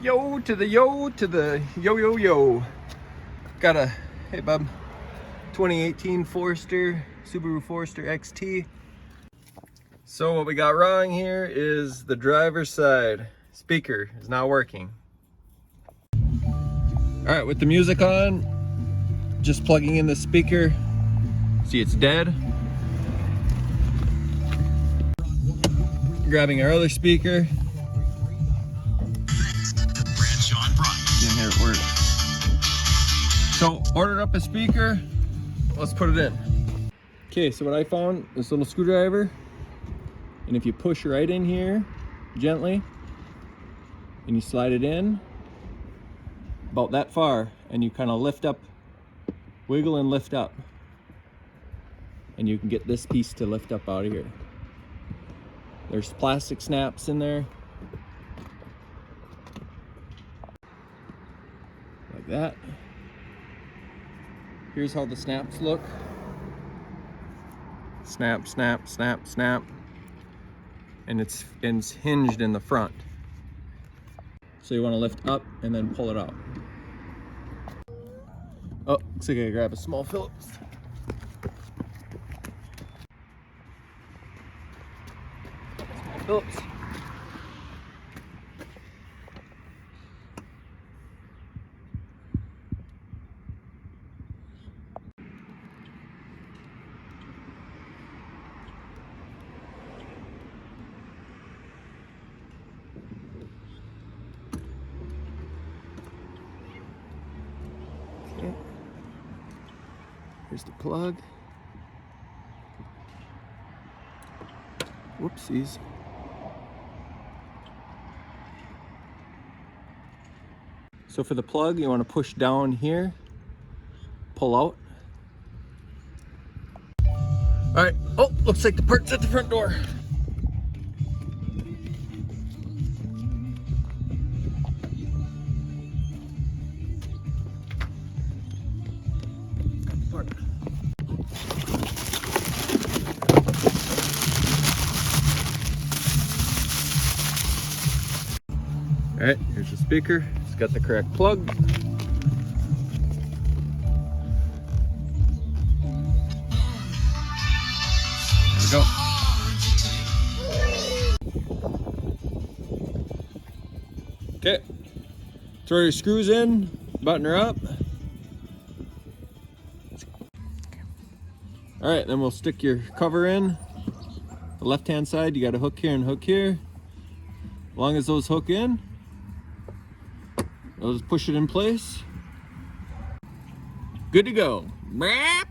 Yo to the yo to the yo yo yo. Got a, hey bub, 2018 Subaru Forester XT. So what we got wrong here is the driver's side speaker is not working. All right, with the music on, just plugging in the speaker. See, it's dead. Grabbing our other speaker. And here it works. So ordered up a speaker. Let's put it in. Okay, so what I found, this little screwdriver, and if you push right in here gently and you slide it in about that far, and you kind of lift up, wiggle and lift up, and you can get this piece to lift up out of here. There's plastic snaps in there like that. Here's how the snaps look. Snap, snap, snap, snap. And it's hinged in the front. So you want to lift up and then pull it out. Oh, looks like I gotta grab a small Phillips. Phillips. Okay. Here's the plug. Whoopsies. So for the plug, you want to push down here, pull out. All right, oh, looks like the part's at the front door. All right, here's the speaker. It's got the correct plug. There we go. Okay, throw your screws in, button her up. All right, then we'll stick your cover in. The left-hand side, you got a hook here and hook here. As long as those hook in, those push it in place. Good to go. Brap.